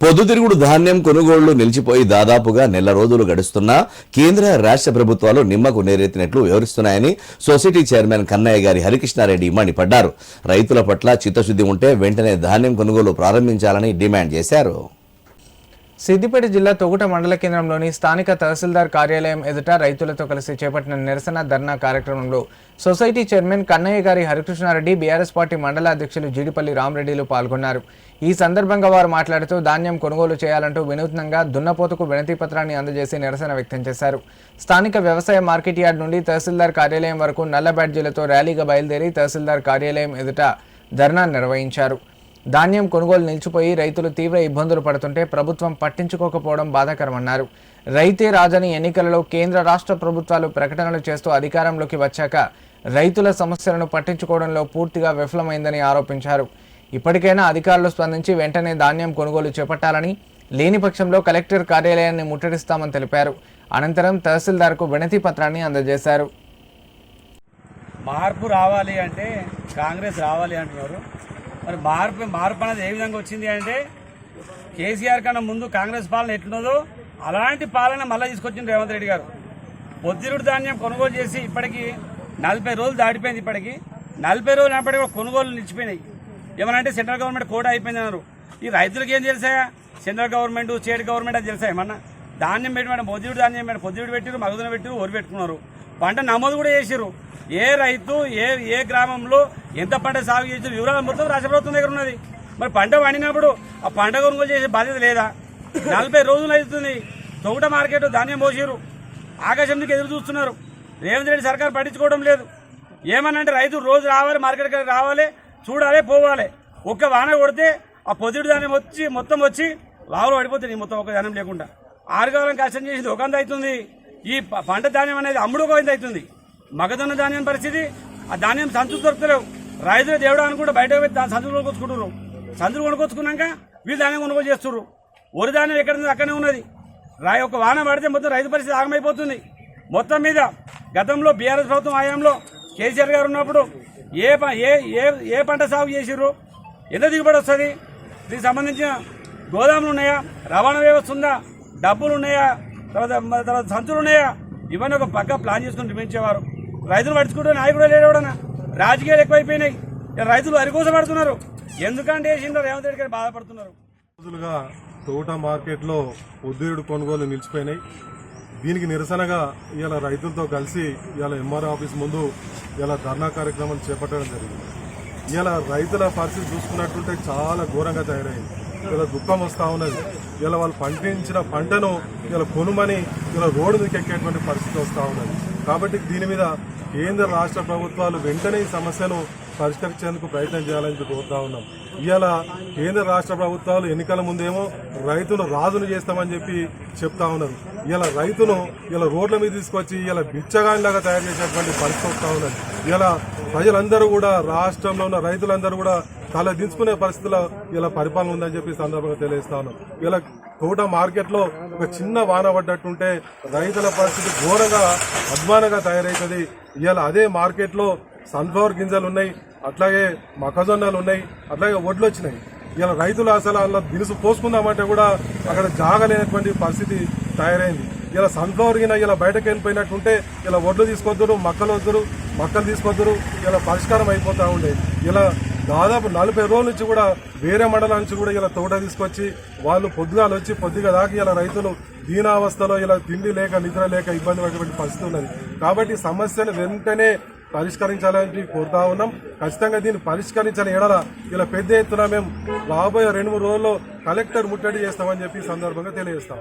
పొద్దుతిరుగుడు ధాన్యం కొనుగోళ్లు నిలిచిపోయి దాదాపుగా నెల రోజులు గడుస్తున్నా కేంద్ర రాష్ట్ర ప్రభుత్వాలు నిమ్మకు నీరెత్తినట్లు వివరిస్తున్నాయని సొసైటీ చైర్మన్ కన్నయ్య గారి హరికృష్ణారెడ్డి మండిపడ్డారు. రైతుల పట్ల చిత్తశుద్ధి ఉంటే వెంటనే ధాన్యం కొనుగోలు ప్రారంభించాలని డిమాండ్ చేశారు. సిద్దిపేట జిల్లా తొగుట మండల కేంద్రంలోని స్థానిక తహసీల్దార్ కార్యాలయం ఎదుట రైతులతో కలిసి చేపట్టిన నిరసన ధర్నా కార్యక్రమంలో సొసైటీ చైర్మన్ కన్నయ్య గారి హరికృష్ణారెడ్డి, బీఆర్ఎస్ పార్టీ మండల అధ్యక్షులు జీడిపల్లి రామరెడ్డిలు పాల్గొన్నారు. ఈ సందర్భంగా వారు మాట్లాడుతూ ధాన్యం కొనుగోలు చేయాలంటూ వినూత్నంగా దున్నపోతుకు వినతి పత్రాన్ని అందజేసి నిరసన వ్యక్తం చేశారు. స్థానిక వ్యవసాయ మార్కెట్ యార్డ్ నుండి తహసీల్దార్ కార్యాలయం వరకు నల్ల బ్యాడ్జీలతో ర్యాలీగా బయలుదేరి తహసీల్దార్ కార్యాలయం ఎదుట ధర్నా నిర్వహించారు. ధాన్యం కొనుగోలు నిలిచిపోయి రైతులు తీవ్ర ఇబ్బందులు పడుతుంటే ప్రభుత్వం పట్టించుకోకపోవడం బాధాకరమన్నారు. రైతే రాజని ఎన్నికలలో కేంద్ర రాష్ట్ర ప్రభుత్వాలు ప్రకటనలు చేస్తూ అధికారంలోకి వచ్చాక రైతుల సమస్యలను పట్టించుకోవడంలో పూర్తిగా విఫలమైందని ఆరోపించారు. ఇప్పటికైనా అధికారులు స్పందించి వెంటనే ధాన్యం కొనుగోలు చేపట్టాలని, లేని పక్షంలో కలెక్టర్ కార్యాలయాన్ని ముట్టడిస్తామని తెలిపారు. అనంతరం తహసీల్దార్కు వినతి పత్రాన్ని అందజేశారు. మార్పు రావాలి అంటే కాంగ్రెస్ రావాలి అంటున్నారు. మరి మార్పు అనేది ఏ విధంగా వచ్చింది అంటే కేసీఆర్ కన్నా ముందు కాంగ్రెస్ పాలన ఎట్లున్నదో అలాంటి పాలన మళ్ళీ తీసుకొచ్చింది రేవంత్ రెడ్డి గారు. పొద్దురుడు ధాన్యం కొనుగోలు చేసి ఇప్పటికి 40 రోజులు దాటిపోయింది. ఇప్పటికి 40 రోజులు అయినప్పటికీ కూడా కొనుగోలు నిలిచిపోయినాయి. ఏమనంటే సెంట్రల్ గవర్నమెంట్ కోట అయిపోయింది అన్నారు. ఈ రైతులకు ఏం తెలుసా? సెంట్రల్ గవర్నమెంట్, స్టేట్ గవర్నమెంట్ అది తెలుసా? ఏమన్నా ధాన్యం పెట్టి పొద్దురుడు ధాన్యం పొద్దురుడు పెట్టిరు, మగదున పెట్టిరు, ఒరి పెట్టుకున్నారు. పంట నమోదు కూడా చేసిరు. ఏ రైతు ఏ గ్రామంలో ఎంత పంట సాగు చేసిన వివరాలు మొత్తం రాష్ట్ర ప్రభుత్వం దగ్గర ఉన్నది. మరి పంట పండినప్పుడు ఆ పంట కొనుగోలు చేసే బాధ్యత లేదా? 40 రోజులు అవుతుంది. తొగుట మార్కెట్ ధాన్యం పోసిరు, ఆకాశం నుంచి ఎదురు చూస్తున్నారు. రేవంత్ రెడ్డి సర్కార్ పట్టించుకోవడం లేదు. ఏమనంటే రైతు రోజు రావాలి, మార్కెట్కి రావాలి, చూడాలి, పోవాలి. ఒక్క వాన కొడితే ఆ పొద్దుడు ధాన్యం మొత్తం వచ్చి లావులో పడిపోతుంది. మొత్తం ఒక ధాన్యం లేకుండా 6 కాలం కష్టం చేసింది ఒక అంత అవుతుంది. ఈ పంట ధాన్యం అనేది అమ్ముడు ఒక అంత అవుతుంది. మగదన్న ధాన్యం పరిస్థితి, ఆ ధాన్యం సంచులు దొరుకుతలేవు. రైతులు దేవుడు అనుకుంటే బయటకు పెట్టి సంచులు కొనుక్కొచ్చుకుంటున్నారు. సంచులు కొనుక్కొచ్చుకున్నాక వీళ్ళు ధాన్యం కొనుగోలు చేస్తున్నారు. ఒరి ధాన్యం ఎక్కడ అక్కడనే ఉన్నది. ఒక వాన పడితే మొత్తం రైతు పరిస్థితి ఆగమైపోతుంది. మొత్తం మీద గతంలో బీఆర్ఎస్ ప్రభుత్వం హయాంలో కేసీఆర్ గారు ఉన్నప్పుడు ఏ పంట సాగు చేసిర్రు, ఎంత దిగుబడి వస్తుంది, దీనికి సంబంధించిన గోదాములు ఉన్నాయా, రవాణా వ్యవస్థ ఉందా, డబ్బులు ఉన్నాయా, తర్వాత సంచులు ఉన్నాయా, ఇవన్నీ ఒక పక్క ప్లాన్ చేసుకుని నిర్మించేవారు. రైతులు పడుచుకుంటే నాయకుడు లేడవడనా? రాజకీయాలు ఎక్కువైపోయినాయి. రైతులు అరికోస పడుతున్నారు. ఎందుకంటే రేవంత్ రెడ్డి గారు బాధపడుతున్నారు. రోజులుగా తోట మార్కెట్లో పొద్దురుడు కొనుగోలు నిలిచిపోయినాయి. దీనికి నిరసనగా ఇలా రైతులతో కలిసి ఇలా ఎంఆర్ఓ ఆఫీస్ ముందు ఇలా ధర్నా కార్యక్రమం చేపట్టడం జరిగింది. ఇలా రైతుల పరిస్థితి చూసుకున్నట్టుంటే చాలా ఘోరంగా తయారైంది. ఇలా దుఃఖం వస్తూ ఉన్నది. ఇలా వాళ్ళు పండించిన పంటను ఇలా కొనుమని ఇలా రోడ్డు మీదకి ఎక్కేటువంటి పరిస్థితి వస్తూ ఉన్నది. కాబట్టి దీని మీద కేంద్ర రాష్ట్ర ప్రభుత్వాలు వెంటనే ఈ సమస్యను పరిష్కరించేందుకు ప్రయత్నం చేయాలని కోరుతా ఉన్నాం. ఇవాళ కేంద్ర రాష్ట్ర ప్రభుత్వాలు ఎన్నికల ముందేమో రైతును రాజును చేస్తామని చెప్పి చెప్తా ఉన్నారు. ఇలా రైతును ఇలా రోడ్ల మీద తీసుకొచ్చి ఇలా బిచ్చగానిలాగా తయారు చేసేటువంటి పరిస్థితి వస్తూ ఉన్నది. ఇలా ప్రజలందరూ కూడా, రాష్ట్రంలో ఉన్న రైతులందరూ కూడా తల దించుకునే పరిస్థితిలో ఇలా పరిపాలన ఉందని చెప్పి సందర్భంగా తెలియజేస్తా ఉన్నాం. ఇలా తోట మార్కెట్లో ఒక చిన్న వాన పడ్డట్టుంటే రైతుల పరిస్థితి ఘోరంగా అధ్వానంగా తయారవుతుంది. ఇవాళ అదే మార్కెట్లో సన్ఫ్లవర్ గింజలు ఉన్నాయి, అట్లాగే మొక్కజొన్నలు ఉన్నాయి, అట్లాగే వడ్లు వచ్చినాయి. ఇలా రైతులు అసలు అలా దినుసు పోసుకుందామంటే కూడా అక్కడ జాగలేనటువంటి పరిస్థితి తయారైంది. ఇలా సన్ఫ్లవర్ గిన ఇలా బయటకు వెళ్ళిపోయినట్టుంటే ఇలా వడ్లు తీసుకొద్దురు, మొక్కలు తీసుకొద్దురు, ఇలా పరిష్కారం అయిపోతూ ఉండేది. ఇలా దాదాపు 40 రోజుల నుంచి కూడా వేరే మండలాల నుంచి కూడా ఇలా తోట తీసుకొచ్చి వాళ్ళు పొద్దుగా దాకా ఇలా రైతులు దీనావస్థలో ఇలా తిండి లేక, నిద్ర లేక ఇబ్బంది పడేటువంటి పరిస్థితి ఉన్నది. కాబట్టి సమస్యను వెంటనే పరిష్కరించాలని కోరుతా ఉన్నాం. ఖచ్చితంగా దీన్ని పరిష్కరించాలని ఎడల ఇలా పెద్ద ఎత్తున మేము రాబోయే 2-3 రోజుల్లో కలెక్టర్ ముట్టడి చేస్తామని చెప్పి సందర్భంగా తెలియజేస్తాం.